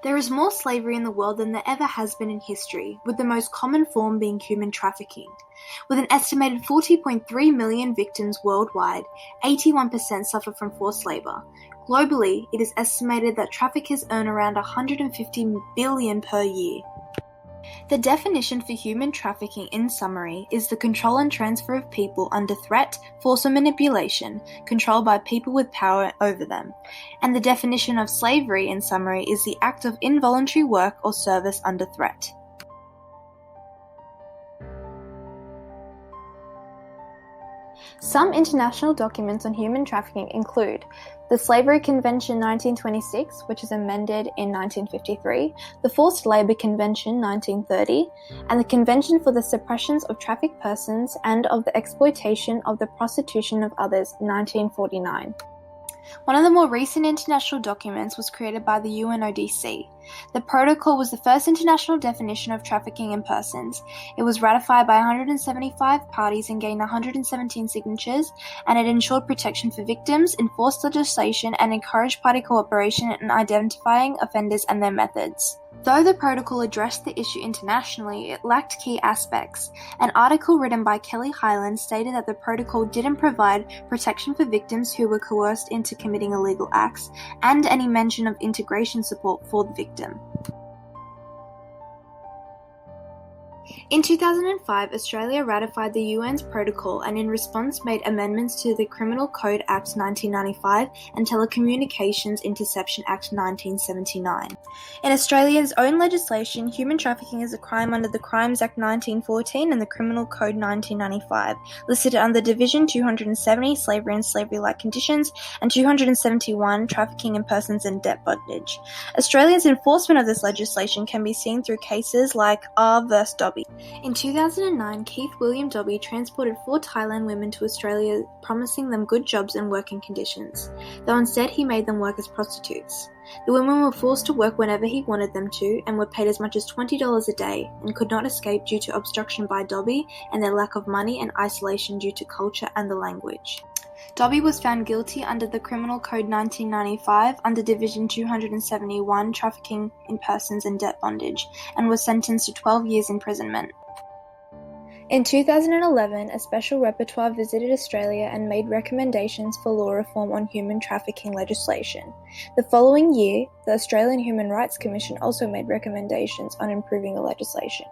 There is more slavery in the world than there ever has been in history, with the most common form being human trafficking. With an estimated 40.3 million victims worldwide, 81% suffer from forced labor. Globally, it is estimated that traffickers earn around $150 billion per year. The definition for human trafficking, in summary, is the control and transfer of people under threat, force or manipulation, controlled by people with power over them. And the definition of slavery, in summary, is the act of involuntary work or service under threat. Some international documents on human trafficking include the Slavery Convention 1926, which is amended in 1953, the Forced Labor Convention 1930, and the Convention for the Suppression of Trafficked Persons and of the Exploitation of the Prostitution of Others 1949. One of the more recent international documents was created by the UNODC. The protocol was the first international definition of trafficking in persons. It was ratified by 175 parties and gained 117 signatures, and it ensured protection for victims, enforced legislation, and encouraged party cooperation in identifying offenders and their methods. Though the protocol addressed the issue internationally, it lacked key aspects. An article written by Kelly Hyland stated that the protocol didn't provide protection for victims who were coerced into committing illegal acts, and any mention of integration support for the victim. In 2005, Australia ratified the UN's protocol and in response made amendments to the Criminal Code Act 1995 and Telecommunications Interception Act 1979. In Australia's own legislation, human trafficking is a crime under the Crimes Act 1914 and the Criminal Code 1995, listed under Division 270, Slavery and Slavery-like Conditions, and 271, Trafficking in Persons and Debt Bondage. Australia's enforcement of this legislation can be seen through cases like R v. Dobby. In 2009, Keith William Dobby transported 4 Thailand women to Australia, promising them good jobs and working conditions, though instead he made them work as prostitutes. The women were forced to work whenever he wanted them to and were paid as much as $20 a day and could not escape due to obstruction by Dobby and their lack of money and isolation due to culture and the language. Dobby was found guilty under the Criminal Code 1995 under Division 271, Trafficking in Persons and Debt Bondage, and was sentenced to 12 years imprisonment. In 2011, a special rapporteur visited Australia and made recommendations for law reform on human trafficking legislation. The following year, the Australian Human Rights Commission also made recommendations on improving the legislation.